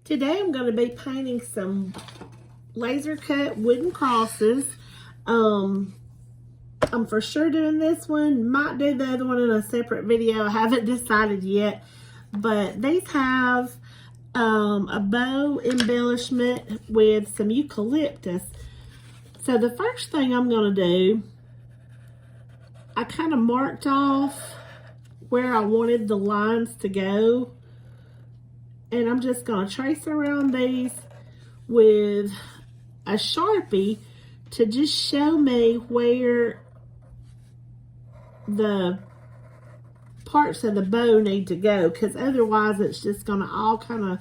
Today I'm going to be painting some laser cut wooden crosses. I'm for sure doing this one. Might do the other one in a separate video. I haven't decided yet. But these have a bow embellishment with some eucalyptus. So the first thing I'm going to do, I kind of marked off where I wanted the lines to go. And I'm just going to trace around these with a Sharpie to just show me where the parts of the bow need to go, because otherwise it's just going to all kind of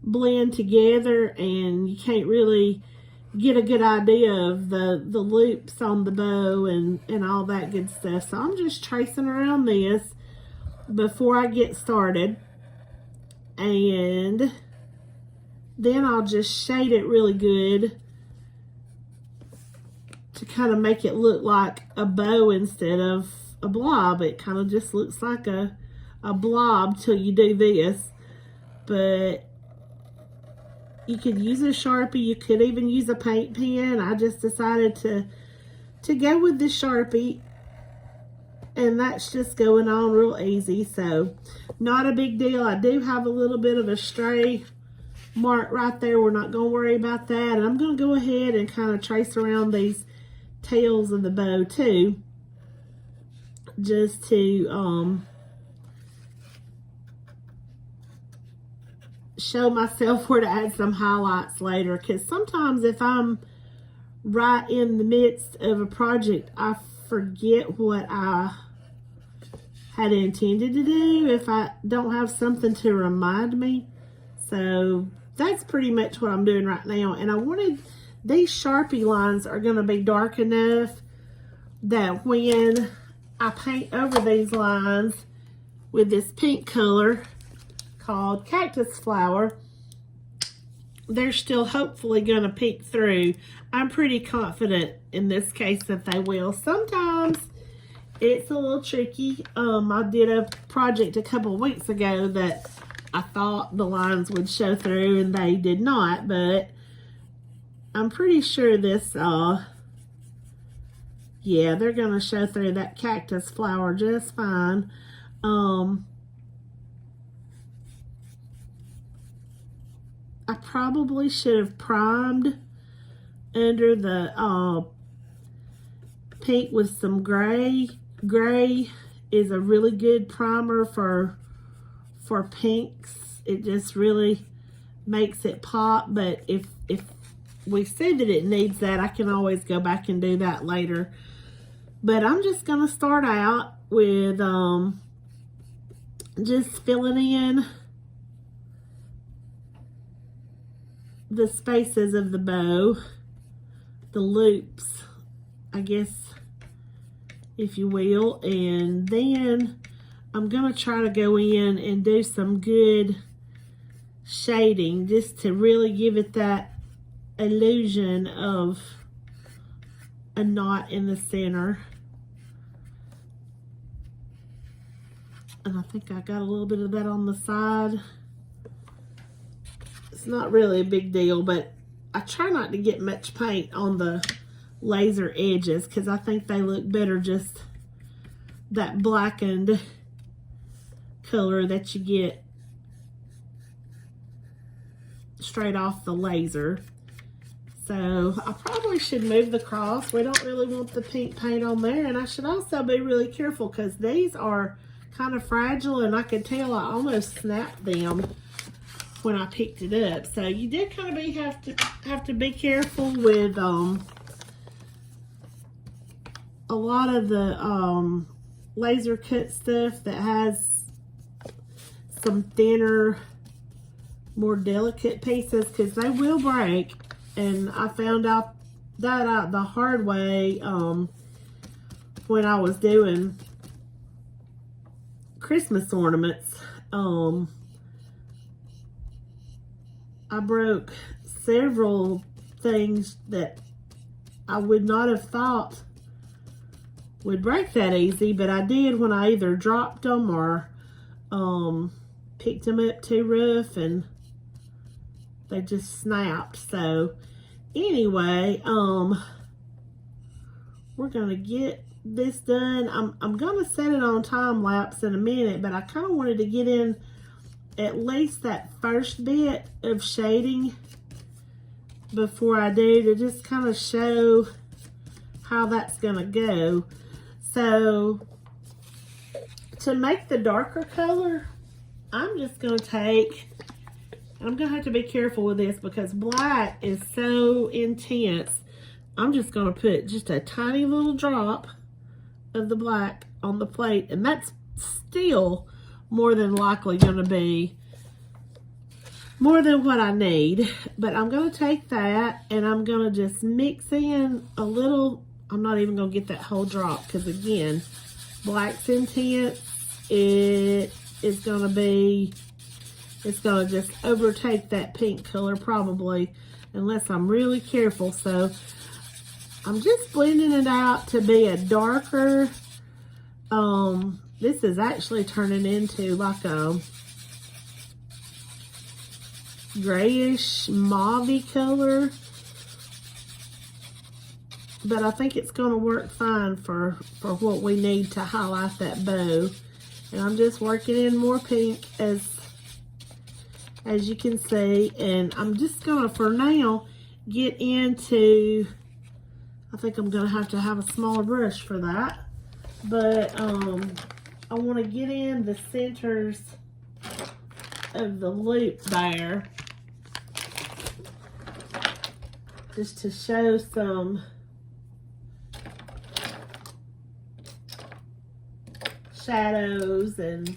blend together and you can't really get a good idea of the loops on the bow and all that good stuff. So I'm just tracing around this before I get started. And then I'll just shade it really good to kind of make it look like a bow instead of a blob. It kind of just looks like a blob till you do this. But you could use a Sharpie. You could even use a paint pen. I just decided to go with the Sharpie. And that's just going on real easy. So, not a big deal. I do have a little bit of a stray mark right there. We're not going to worry about that. And I'm going to go ahead and kind of trace around these tails of the bow too. Just to show myself where to add some highlights later. Because sometimes if I'm right in the midst of a project, I forget what I had intended to do if I don't have something to remind me. So that's pretty much what I'm doing right now. And I wanted, these Sharpie lines are going to be dark enough that when I paint over these lines with this pink color called cactus flower, they're still hopefully going to peek through. I'm pretty confident in this case that they will. Sometimes it's a little tricky. I did a project a couple of weeks ago that I thought the lines would show through and they did not, but I'm pretty sure this, yeah, they're going to show through that cactus flower just fine. I probably should have primed under the pink with some gray. Gray is a really good primer for pinks. It just really makes it pop. But if we say that it needs that, I can always go back and do that later. But I'm just going to start out with just filling in the spaces of the bow, the loops, I guess, if you will. And then I'm going to try to go in and do some good shading just to really give it that illusion of a knot in the center. And I think I got a little bit of that on the side. It's not really a big deal, but I try not to get much paint on the laser edges because I think they look better just that blackened color that you get straight off the laser. So I probably should move the cross. We don't really want the pink paint on there. And I should also be really careful because these are kind of fragile and I could tell I almost snapped them when I picked it up. So you do kind of have to be careful with a lot of the laser cut stuff that has some thinner, more delicate pieces, because they will break. And I found out that the hard way when I was doing Christmas ornaments. I broke several things that I would not have thought would break that easy, but I did when I either dropped them or picked them up too rough, and they just snapped. So anyway, we're gonna get this done. I'm gonna set it on time lapse in a minute, but I kind of wanted to get in at least that first bit of shading before I do, to just kind of show how that's gonna go. So to make the darker color, I'm just gonna take, I'm gonna have to be careful with this because black is so intense. I'm just gonna put just a tiny little drop of the black on the plate, and that's still more than likely gonna be more than what I need. But I'm gonna take that and I'm gonna just mix in a little. I'm not even gonna get that whole drop because again, black's intense. It is gonna be, it's gonna just overtake that pink color probably, unless I'm really careful. So I'm just blending it out to be a darker, this is actually turning into like a grayish mauve color, but I think it's going to work fine for what we need to highlight that bow. And I'm just working in more pink as you can see, and I'm just going to, for now, get into, I think I'm going to have a smaller brush for that, but I want to get in the centers of the loop there, just to show some shadows and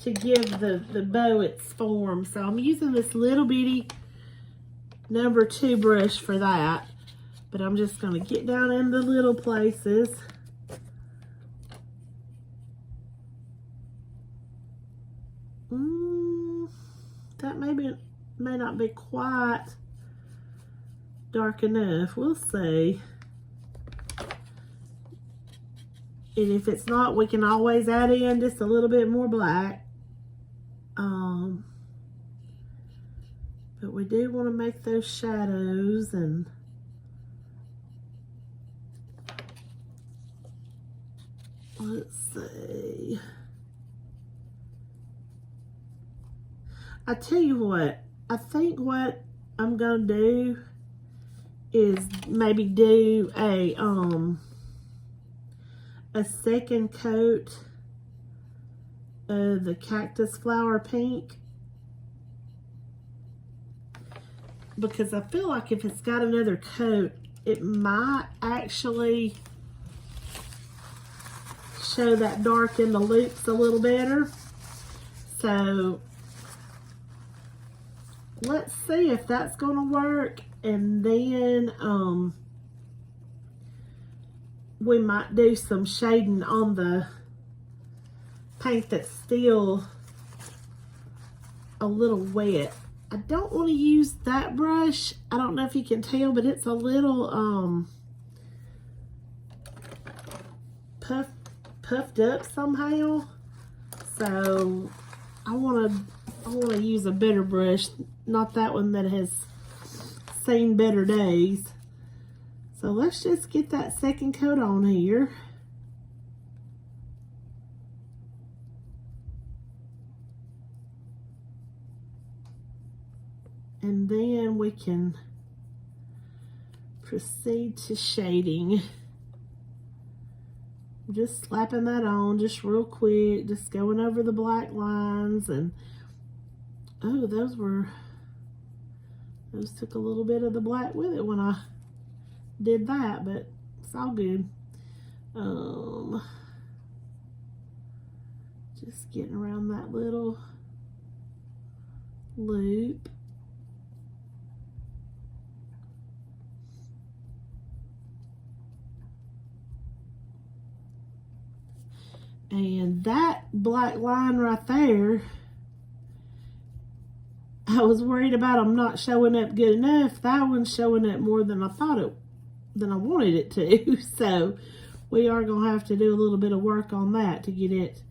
to give the bow its form. So I'm using this little bitty number 2 brush for that, but I'm just going to get down in the little places. That may not be quite dark enough. We'll see. And if it's not, we can always add in just a little bit more black. But we do want to make those shadows, and let's see. I tell you what, I think what I'm gonna do is maybe do a second coat of the cactus flower pink, because I feel like if it's got another coat, it might actually show that dark in the loops a little better. So let's see if that's going to work, and then we might do some shading on the paint that's still a little wet. I don't want to use that brush. I don't know if you can tell, but it's a little puffed up somehow. So I want to use a better brush, not that one that has seen better days. So let's just get that second coat on here. And then we can proceed to shading. Just slapping that on just real quick, just going over the black lines. And oh, those took a little bit of the black with it when I did that, but it's all good. Just getting around that little loop. And that black line right there, I was worried about them not showing up good enough. That one's showing up more than I wanted it to. So we are going to have to do a little bit of work on that to get it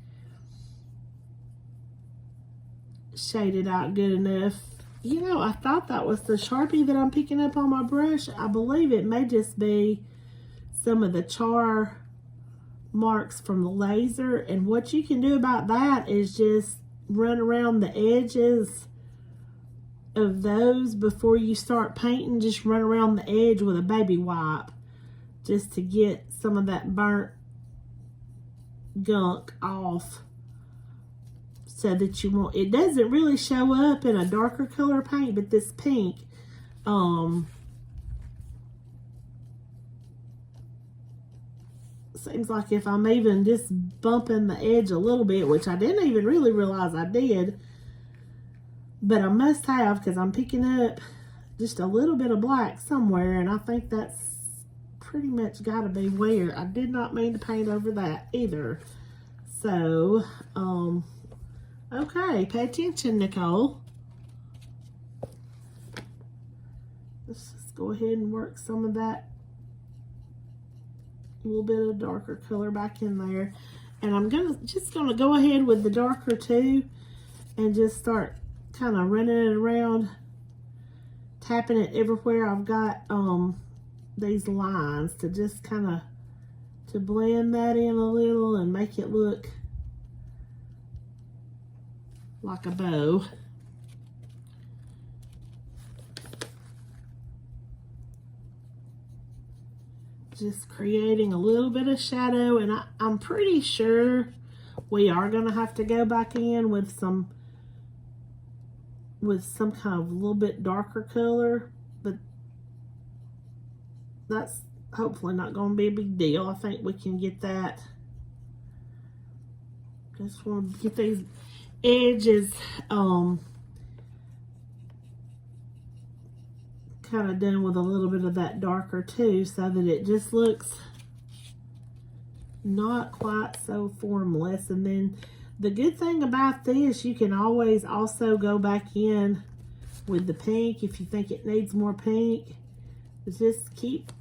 shaded out good enough. You know, I thought that was the Sharpie that I'm picking up on my brush. I believe it may just be some of the char marks from the laser. And what you can do about that is just run around the edges of those before you start painting. Just run around the edge with a baby wipe just to get some of that burnt gunk off, so that you won't, it doesn't really show up in a darker color paint, but this pink seems like if I'm even just bumping the edge a little bit, which I didn't even really realize I did, but I must have, because I'm picking up just a little bit of black somewhere, and I think that's pretty much got to be where. I did not mean to paint over that either. So, okay, pay attention, Nicole. Let's just go ahead and work some of that little bit of darker color back in there. And I'm just gonna go ahead with the darker too, and just start kind of running it around, tapping it everywhere I've got these lines, to just kind of to blend that in a little and make it look like a bow. Just creating a little bit of shadow, and I'm pretty sure we are going to have to go back in with some kind of a little bit darker color, but that's hopefully not going to be a big deal. I think we can get that. Just want to get these edges kind of done with a little bit of that darker too, so that it just looks not quite so formless. And then the good thing about this, you can always also go back in with the pink if you think it needs more pink. Just keep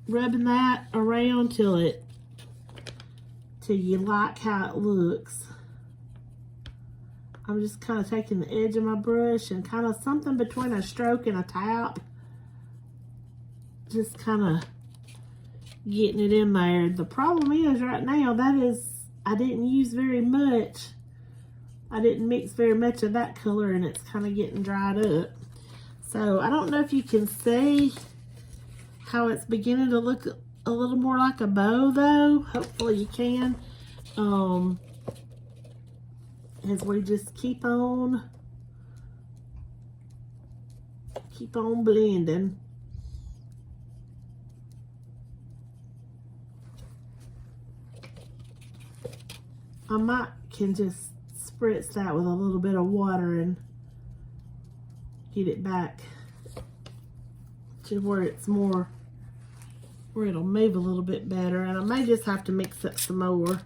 rubbing that around till you like how it looks. I'm just kind of taking the edge of my brush and kind of something between a stroke and a tap, just kind of getting it in there. The problem is right now, I didn't use very much. I didn't mix very much of that color, and it's kind of getting dried up. So I don't know if you can see how it's beginning to look a little more like a bow, though. Hopefully you can. As we just keep on blending. I can just spritz that with a little bit of water and get it back to where it's more, where it'll move a little bit better. And I may just have to mix it some more,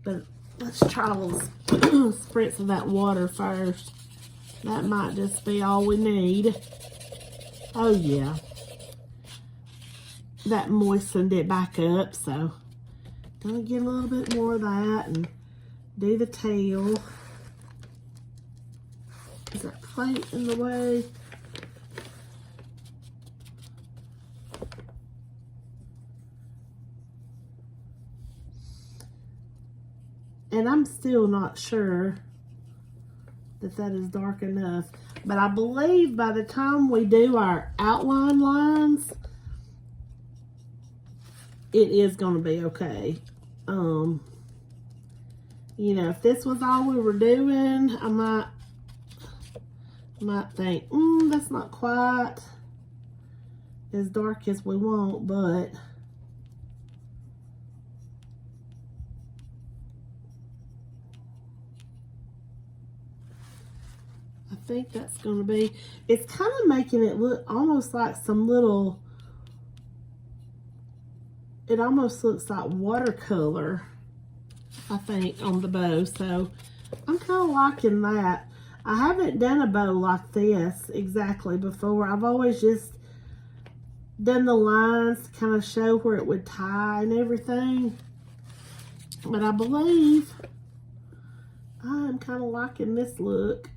but let's try a little spritz of that water first. That might just be all we need. Oh yeah, that moistened it back up, so gonna get a little bit more of that and do the tail. Is that plate in the way? And I'm still not sure that is dark enough, but I believe by the time we do our outline lines, it is going to be okay. You know, if this was all we were doing, I might think, that's not quite as dark as we want, but I think that's going to be, it's kind of making it look almost like some little, it almost looks like watercolor, I think, on the bow. So I'm kind of liking that. I haven't done a bow like this exactly before. I've always just done the lines to kind of show where it would tie and everything. But I believe I'm kind of liking this look.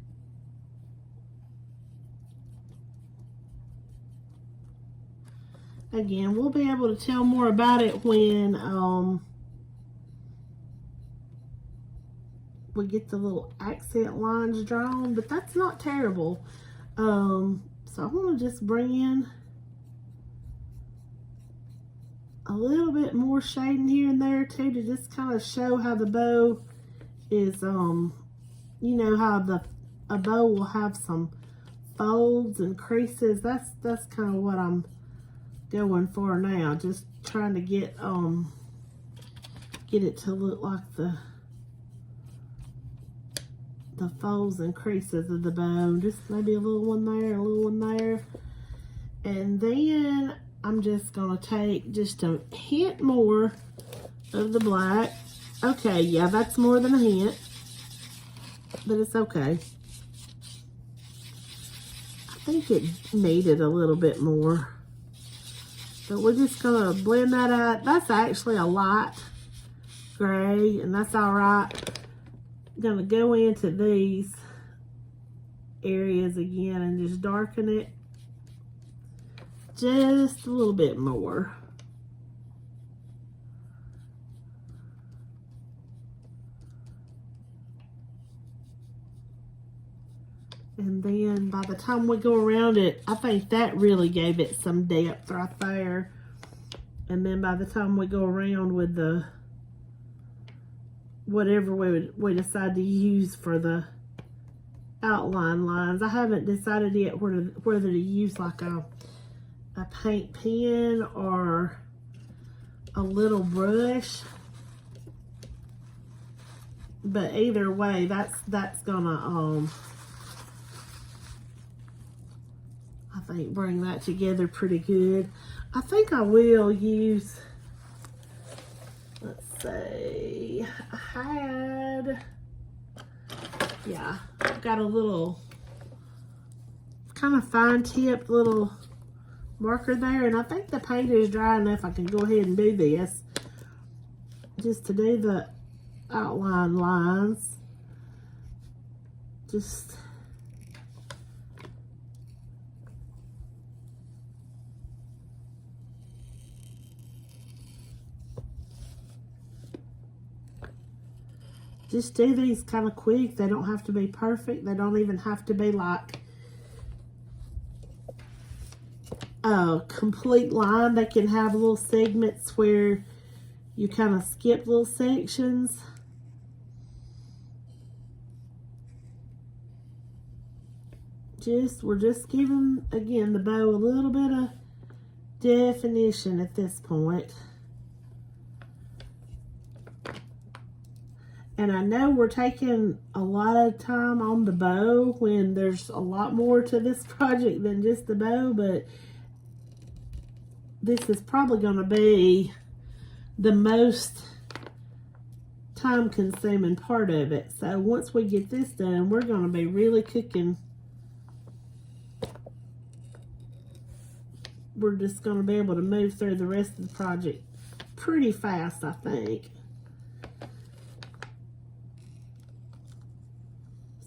Again, we'll be able to tell more about it when we get the little accent lines drawn, but that's not terrible. So I want to just bring in a little bit more shading here and there too, to just kind of show how the bow is, you know how a bow will have some folds and creases. That's kind of what I'm going for now. Just trying to get it to look like the folds and creases of the bow. Just maybe a little one there, a little one there. And then I'm just gonna take just a hint more of the black. Okay, yeah, that's more than a hint, but it's okay. I think it needed a little bit more, but we're just gonna blend that out. That's actually a light gray, and that's all right. I'm gonna go into these areas again and just darken it just a little bit more. And then by the time we go around it, I think that really gave it some depth right there. And then by the time we go around with the whatever we decide to use for the outline lines, I haven't decided yet whether to use like a paint pen or a little brush, but either way, that's gonna I think bring that together pretty good. I think I will use, let's see, I had, yeah, I've got a little kind of fine tipped little marker there, and I think the paint is dry enough I can go ahead and do this, just to do the outline lines. Just do these kind of quick. They don't have to be perfect. They don't even have to be like a complete line. They can have little segments where you kind of skip little sections. We're just giving, again, the bow a little bit of definition at this point. And I know we're taking a lot of time on the bow when there's a lot more to this project than just the bow, but this is probably going to be the most time-consuming part of it. So once we get this done, we're going to be really cooking. We're just going to be able to move through the rest of the project pretty fast, I think.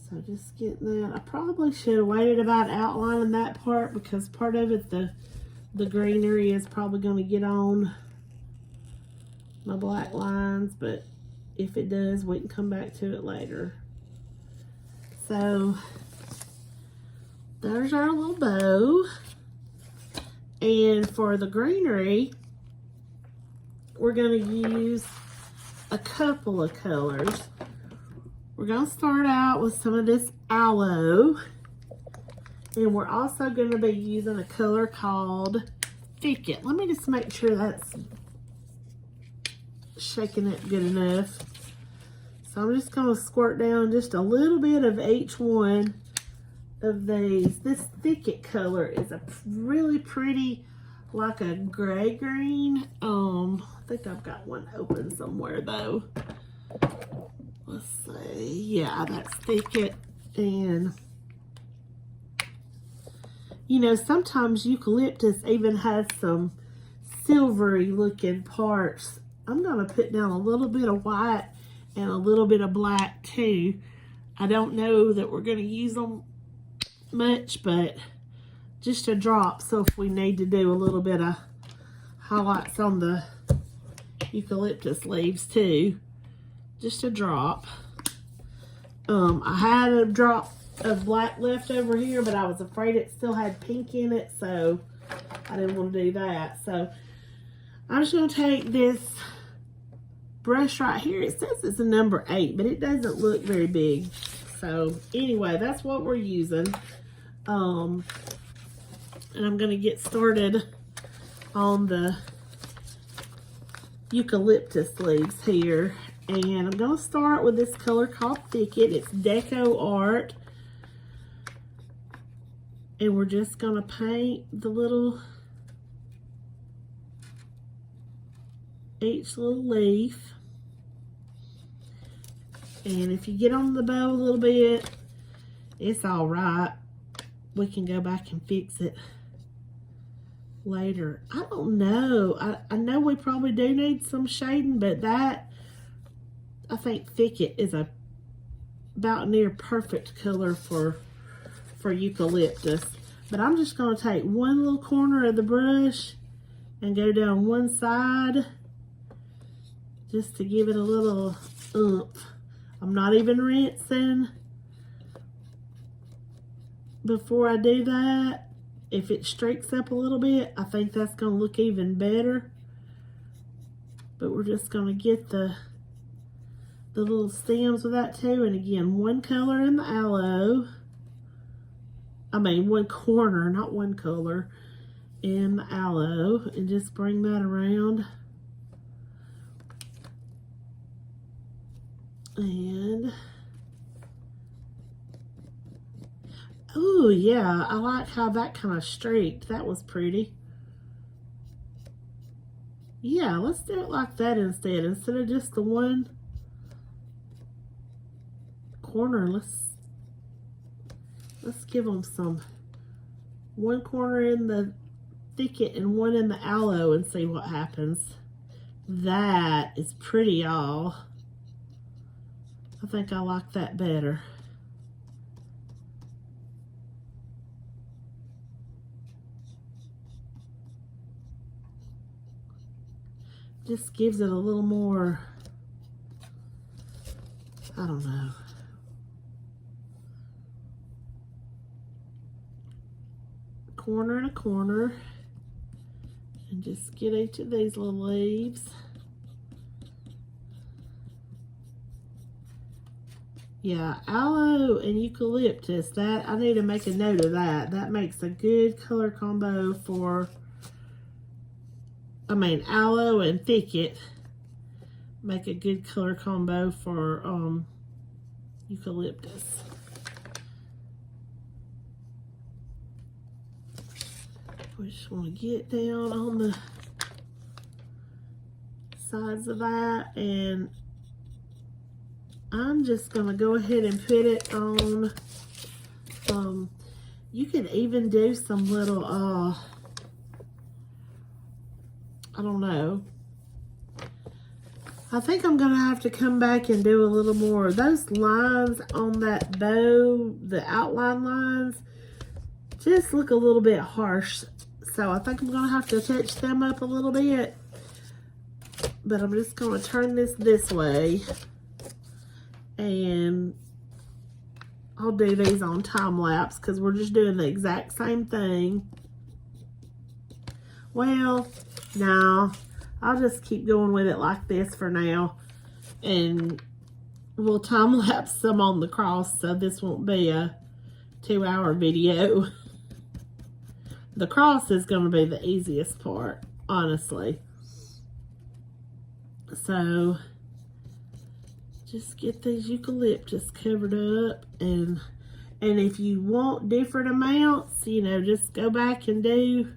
So just getting that. I probably should have waited about outlining that part, because part of it, the greenery is probably going to get on my black lines, but if it does, we can come back to it later. So there's our little bow. And for the greenery, we're going to use a couple of colors. We're going to start out with some of this aloe. And we're also going to be using a color called Thicket. Let me just make sure that's shaking it good enough. So I'm just going to squirt down just a little bit of each one of these. This Thicket color is a really pretty, like a gray green. I think I've got one open somewhere though. Let's see. Yeah, that's Thicket. And you know, sometimes eucalyptus even has some silvery looking parts. I'm going to put down a little bit of white and a little bit of black too. I don't know that we're going to use them much, but just a drop. So if we need to do a little bit of highlights on the eucalyptus leaves too. Just a drop. I had a drop of black left over here, but I was afraid it still had pink in it, so I didn't want to do that. So I'm just going to take this brush right here. It says it's a number 8, but it doesn't look very big. So anyway, that's what we're using. And I'm going to get started on the eucalyptus leaves here. And I'm going to start with this color called Thicket. It's DecoArt. And we're just going to paint the each little leaf. And if you get on the bow a little bit, it's all right. We can go back and fix it later. I don't know. I know we probably do need some shading, but that, I think Thicket is a about near perfect color for eucalyptus. But I'm just going to take one little corner of the brush and go down one side just to give it a little oomph. I'm not even rinsing before I do that. If it streaks up a little bit, I think that's going to look even better. But we're just going to get the little stems with that too. And again, one color in the aloe. I mean, one corner, not one color, in the aloe. And just bring that around. And, oh yeah, I like how that kind of streaked. That was pretty. Yeah, let's do it like that instead of just the one corner. Let's give them one corner in the Thicket and one in the aloe and see what happens. That is pretty, y'all. I think I like that better. Just gives it a little more, I don't know. Corner and a corner. And just get each of these little leaves. Yeah, aloe and eucalyptus, that I need to make a note of that. That makes a good color combo for, aloe and Thicket make a good color combo for eucalyptus. We just want to get down on the sides of that, and I'm just going to go ahead and put it on, you can even do some little, I don't know. I think I'm going to have to come back and do a little more. Those lines on that bow, the outline lines, just look a little bit harsh. So I think I'm going to have to touch them up a little bit. But I'm just going to turn this way. And I'll do these on time lapse because we're just doing the exact same thing. Well, no, I'll just keep going with it like this for now. And we'll time lapse some on the cross so this won't be a 2-hour video. The cross is going to be the easiest part, honestly. So just get these eucalyptus covered up, and if you want different amounts, you know, just go back and do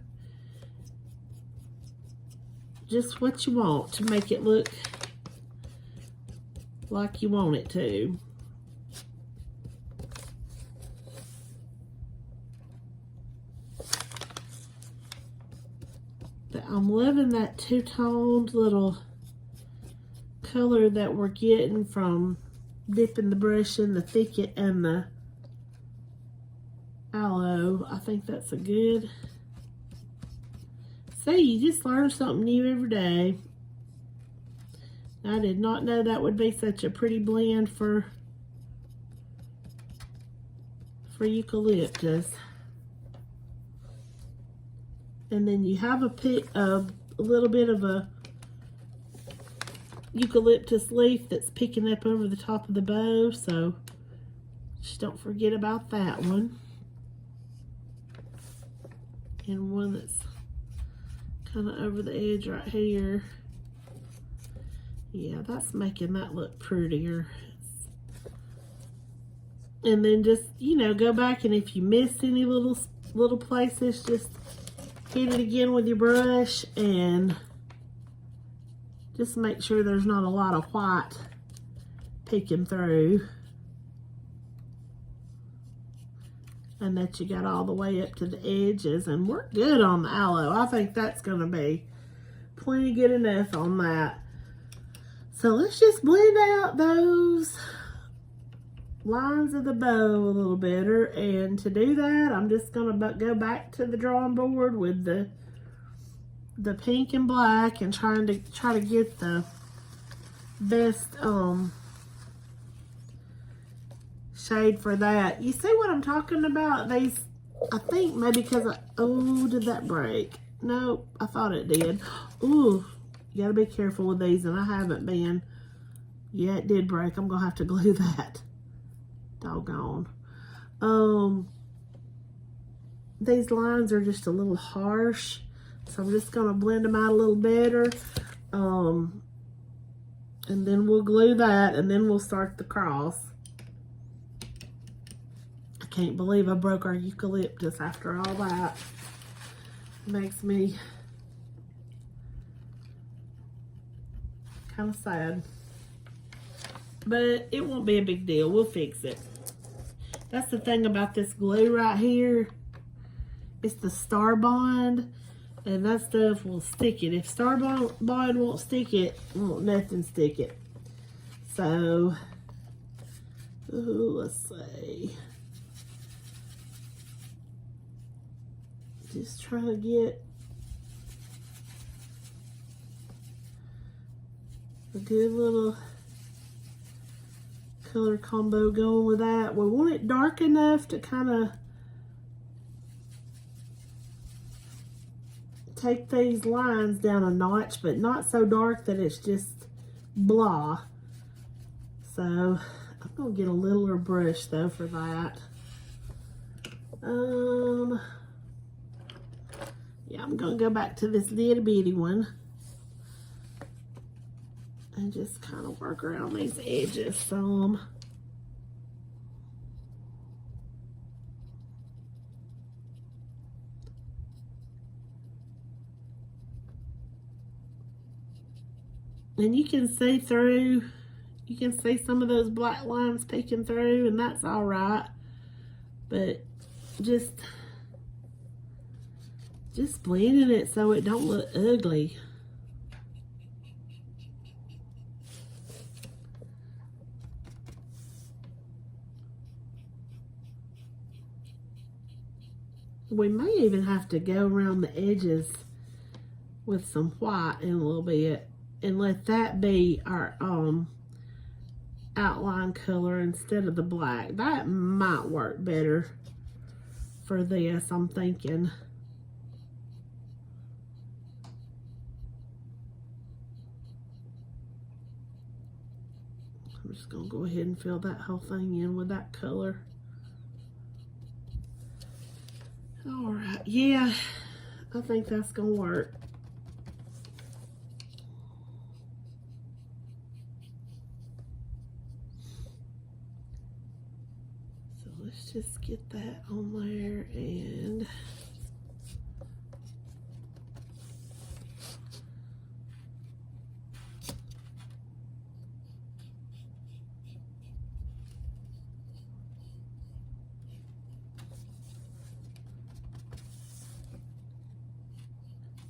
just what you want to make it look like you want it to. But I'm loving that two-toned little color that we're getting from dipping the brush in the Thicket and the aloe. I think that's a good See, you just learn something new every day. I did not know that would be such a pretty blend for eucalyptus. And then you have a little bit of a eucalyptus leaf that's picking up over the top of the bow, so just don't forget about that one. And one that's kind of over the edge right here. Yeah, that's making that look prettier. And then just, you know, go back, and if you missed any little places, just hit it again with your brush and just make sure there's not a lot of white peeking through. And that you got all the way up to the edges. And we're good on the aloe. I think that's going to be plenty good enough on that. So let's just blend out those lines of the bow a little better. And to do that, I'm just going to go back to the drawing board with the pink and black and try to get the best shade for that. You see what I'm talking about? These, I think maybe because oh, did that break? No, I thought it did. Ooh, you gotta be careful with these, and I haven't been. Yeah, it did break. I'm gonna have to glue that. Doggone. These lines are just a little harsh, so I'm just gonna blend them out a little better. And then we'll glue that, and then we'll start the cross. I can't believe I broke our eucalyptus after all that. It makes me kind of sad. But it won't be a big deal. We'll fix it. That's the thing about this glue right here. It's the Star Bond. And that stuff will stick it. If Star Bond won't stick it, won't nothing stick it. So, let's see. Just trying to get a good little color combo going with that. We want it dark enough to kind of take these lines down a notch, but not so dark that it's just blah. So I'm gonna get a littler brush though for that. Yeah, I'm gonna go back to this little bitty one and just kind of work around these edges some. And you can see through, you can see some of those black lines peeking through, and that's all right. But just blending it so it don't look ugly. We may even have to go around the edges with some white in a little bit and let that be our outline color instead of the black. That might work better for this, I'm thinking. I'm just gonna go ahead and fill that whole thing in with that color. All right, yeah, I think that's gonna work. So let's just get that on there and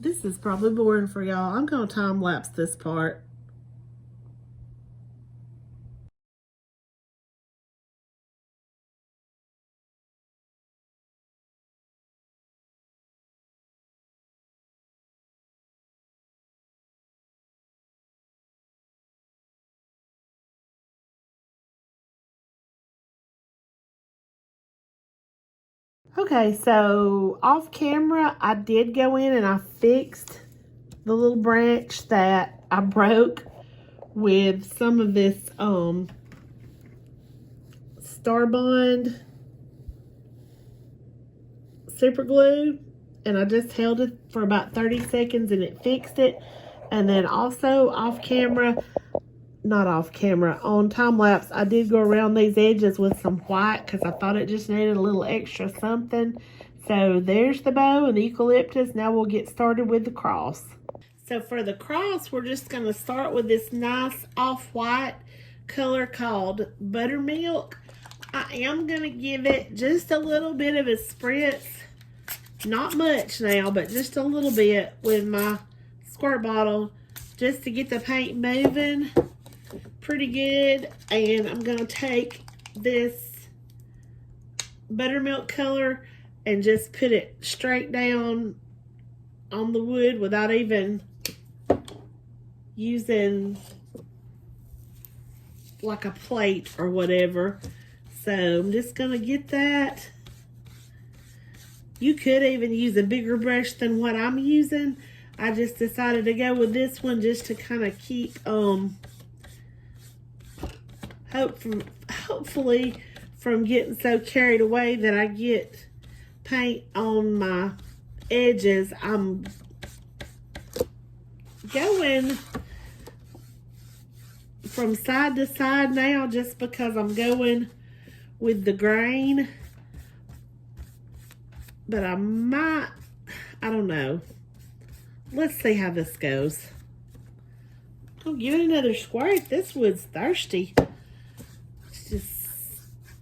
this is probably boring for y'all. I'm gonna time lapse this part. Okay, so off camera, I did go in and I fixed the little branch that I broke with some of this Star Bond super glue, and I just held it for about 30 seconds and it fixed it. And then also off camera, not off camera, on time lapse, I did go around these edges with some white because I thought it just needed a little extra something. So there's the bow and the eucalyptus. Now we'll get started with the cross. So for the cross, we're just going to start with this nice off-white color called Buttermilk. I am going to give it just a little bit of a spritz. Not much now, but just a little bit with my squirt bottle just to get the paint moving pretty good. And I'm going to take this Buttermilk color and just put it straight down on the wood without even using like a plate or whatever. So I'm just going to get that. You could even use a bigger brush than what I'm using. I just decided to go with this one just to kind of keep, hopefully from getting so carried away that I get paint on my edges. I'm going from side to side now just because I'm going with the grain. But I don't know. Let's see how this goes. I'll give it another squirt. This wood's thirsty. It's just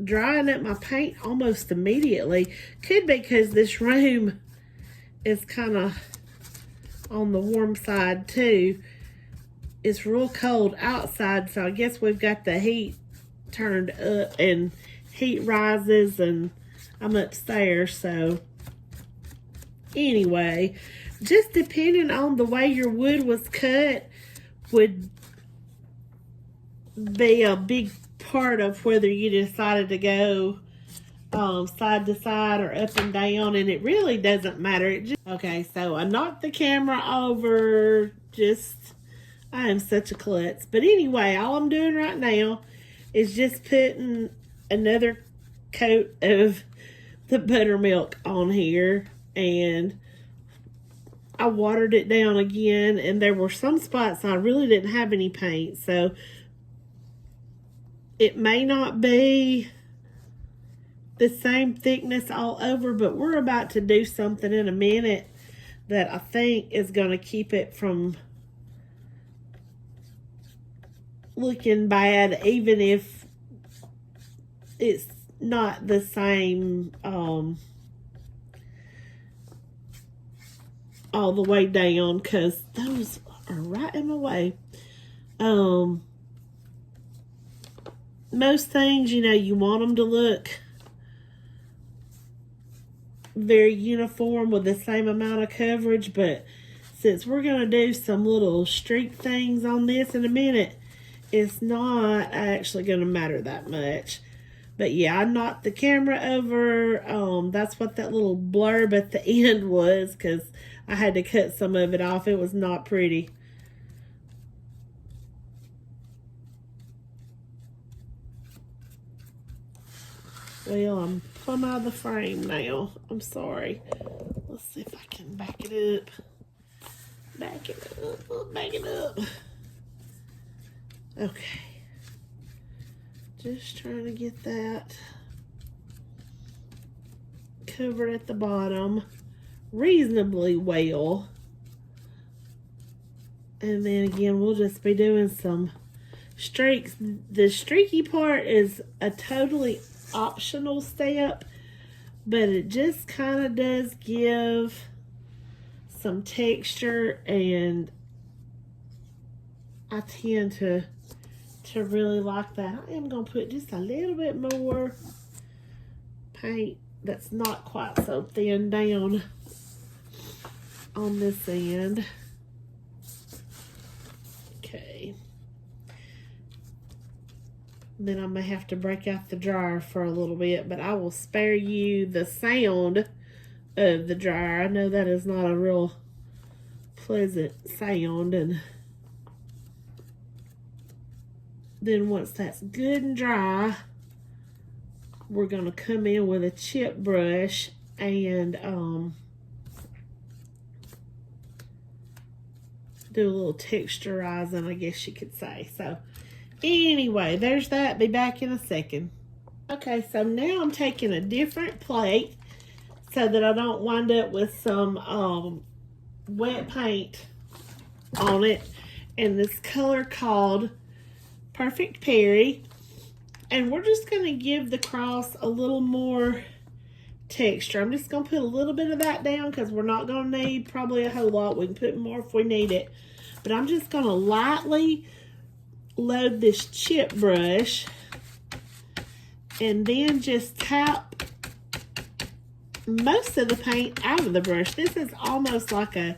drying up my paint almost immediately. Could be because this room is kind of on the warm side too. It's real cold outside, so I guess we've got the heat turned up and heat rises, and I'm upstairs, so anyway, just depending on the way your wood was cut would be a big part of whether you decided to go side to side or up and down, and it really doesn't matter. Okay, so I knocked the camera over. I am such a klutz. But anyway, all I'm doing right now is just putting another coat of the buttermilk on here, and I watered it down again, and there were some spots I really didn't have any paint, so it may not be the same thickness all over, but we're about to do something in a minute that I think is going to keep it from looking bad, even if it's not the same all the way down, because those are right in my way. Most things, you want them to look very uniform with the same amount of coverage, but since we're going to do some little streak things on this in a minute, it's not actually going to matter that much. But yeah, I knocked the camera over. That's what that little blurb at the end was, because I had to cut some of it off. It was not pretty. Well, I'm plumb out of the frame now. I'm sorry. Let's see if I can back it up. Back it up. Okay. Just trying to get that covered at the bottom reasonably well. And then again, we'll just be doing some streaks. The streaky part is a totally optional step, but it just kind of does give some texture, and I tend to really like that. I am going to put just a little bit more paint that's not quite so thin down on this end. Okay. Then I may have to break out the dryer for a little bit, but I will spare you the sound of the dryer. I know that is not a real pleasant sound. And then once that's good and dry, we're going to come in with a chip brush and do a little texturizing, I guess you could say. So anyway, there's that. Be back in a second. Okay, so now I'm taking a different plate so that I don't wind up with some wet paint on it. And this color called Perfect Perry. And we're just going to give the cross a little more texture. I'm just going to put a little bit of that down because we're not going to need probably a whole lot. We can put more if we need it. But I'm just going to lightly load this chip brush and then just tap most of the paint out of the brush. This is almost like a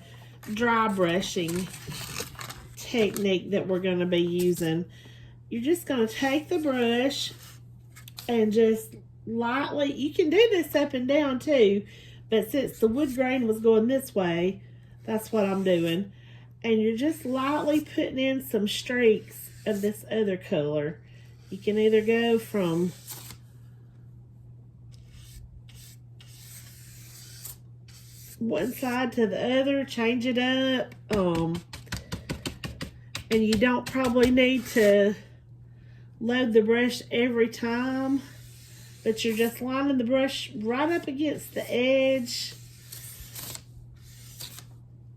dry brushing technique that we're going to be using. You're just going to take the brush and just lightly, you can do this up and down too, but since the wood grain was going this way, that's what I'm doing. And you're just lightly putting in some streaks of this other color. You can either go from one side to the other, change it up. And you don't probably need to load the brush every time, but you're just lining the brush right up against the edge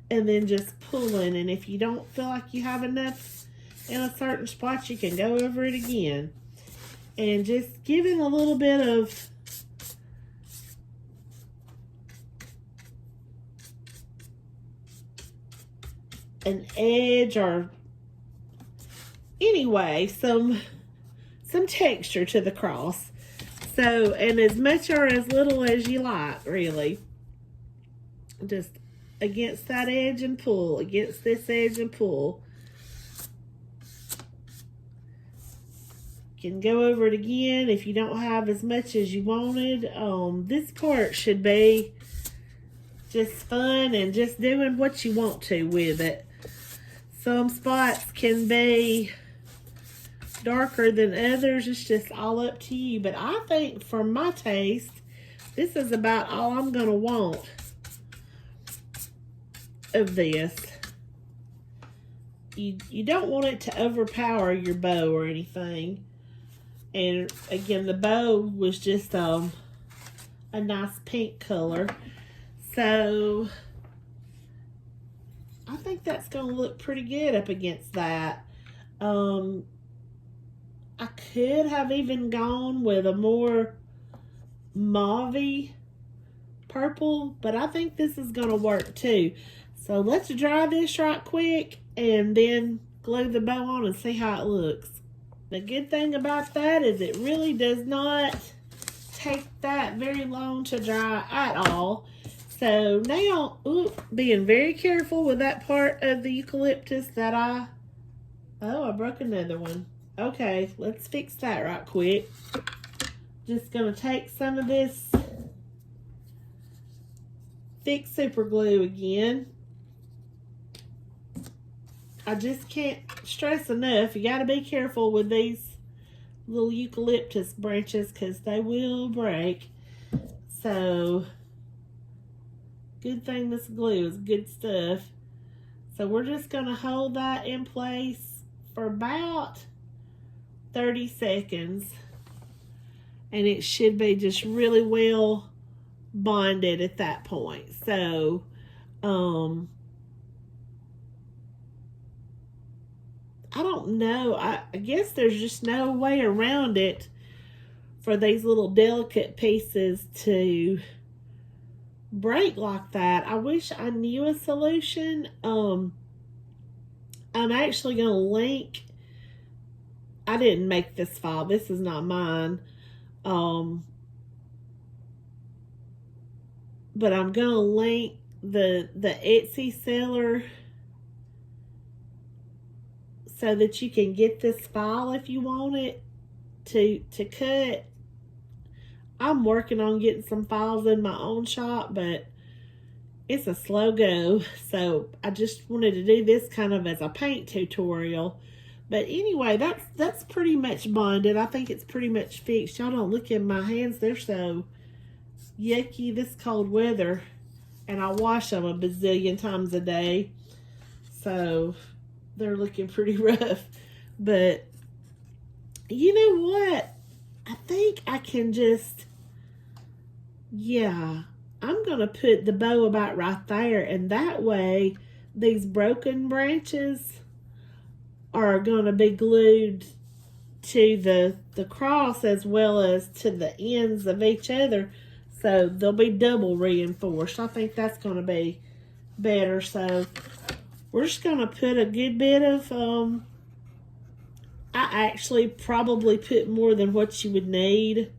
and then just pulling. And if you don't feel like you have enough in a certain spot, you can go over it again and just giving a little bit of an edge, or anyway, some texture to the cross. So, and as much or as little as you like, really. Just against that edge and pull, against this edge and pull. You can go over it again if you don't have as much as you wanted. This part should be just fun and just doing what you want to with it. Some spots can be darker than others. It's just all up to you. But I think for my taste, this is about all I'm going to want of this. You don't want it to overpower your bow or anything. And again, the bow was just a nice pink color. So I think that's going to look pretty good up against that. I could have even gone with a more mauve-y purple, but I think this is going to work too. So let's dry this right quick and then glue the bow on and see how it looks. The good thing about that is it really does not take that very long to dry at all. So now, being very careful with that part of the eucalyptus that I broke another one. Okay, let's fix that right quick. Just gonna take some of this thick super glue again. I just can't stress enough, you gotta be careful with these little eucalyptus branches because they will break. So, good thing this glue is good stuff. So we're just gonna hold that in place for about 30 seconds. And it should be just really well bonded at that point. So, I don't know. I guess there's just no way around it for these little delicate pieces to break like that. I wish I knew a solution. I'm actually going to link. I didn't make this file. This is not mine. But I'm going to link the Etsy seller so that you can get this file if you want it to cut. I'm working on getting some files in my own shop, but it's a slow go. So I just wanted to do this kind of as a paint tutorial. But anyway, that's pretty much bonded. I think it's pretty much fixed. Y'all don't look at my hands. They're so yucky this cold weather. And I wash them a bazillion times a day. So they're looking pretty rough. But you know what? I think I can just, yeah, I'm going to put the bow about right there. And that way, these broken branches are going to be glued to the cross as well as to the ends of each other. So they'll be double reinforced. I think that's going to be better. So we're just going to put a good bit of, I actually probably put more than what you would need.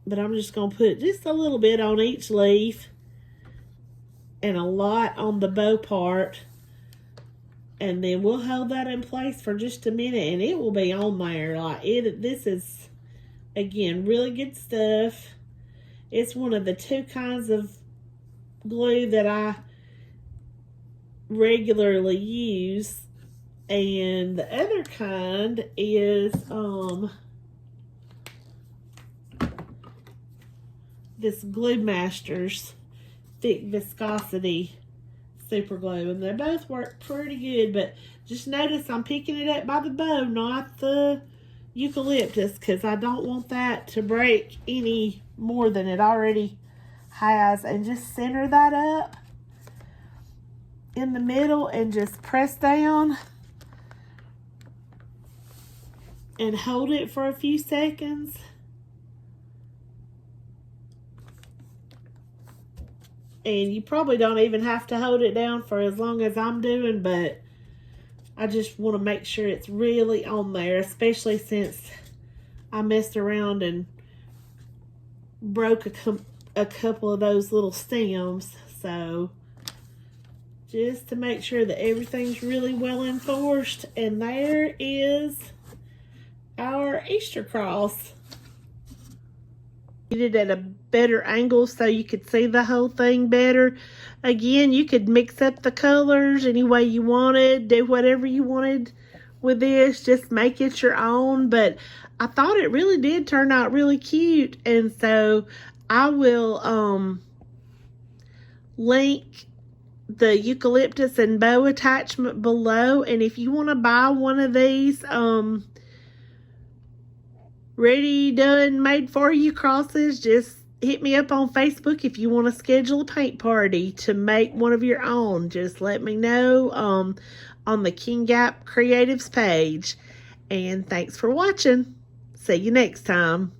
But I'm just going to put just a little bit on each leaf. And a lot on the bow part. And then we'll hold that in place for just a minute. And it will be on there. Like this is, again, really good stuff. It's one of the two kinds of glue that I regularly use. And the other kind is this Glue Masters thick viscosity super glue, and they both work pretty good. But just notice I'm picking it up by the bow, not the eucalyptus, because I don't want that to break any more than it already has. And just center that up in the middle and just press down and hold it for a few seconds. And you probably don't even have to hold it down for as long as I'm doing, but I just want to make sure it's really on there, especially since I messed around and broke a couple of those little stems. So just to make sure that everything's really well enforced. And there is our Easter cross. It at a better angle so you could see the whole thing better. Again, you could mix up the colors any way you wanted, do whatever you wanted with this, just make it your own. But I thought it really did turn out really cute, and so I will link the eucalyptus and bow attachment below. And if you want to buy one of these ready, done, made for you crosses, just hit me up on Facebook. If you want to schedule a paint party to make one of your own, just let me know on the King Gap Creatives page. And thanks for watching. See you next time.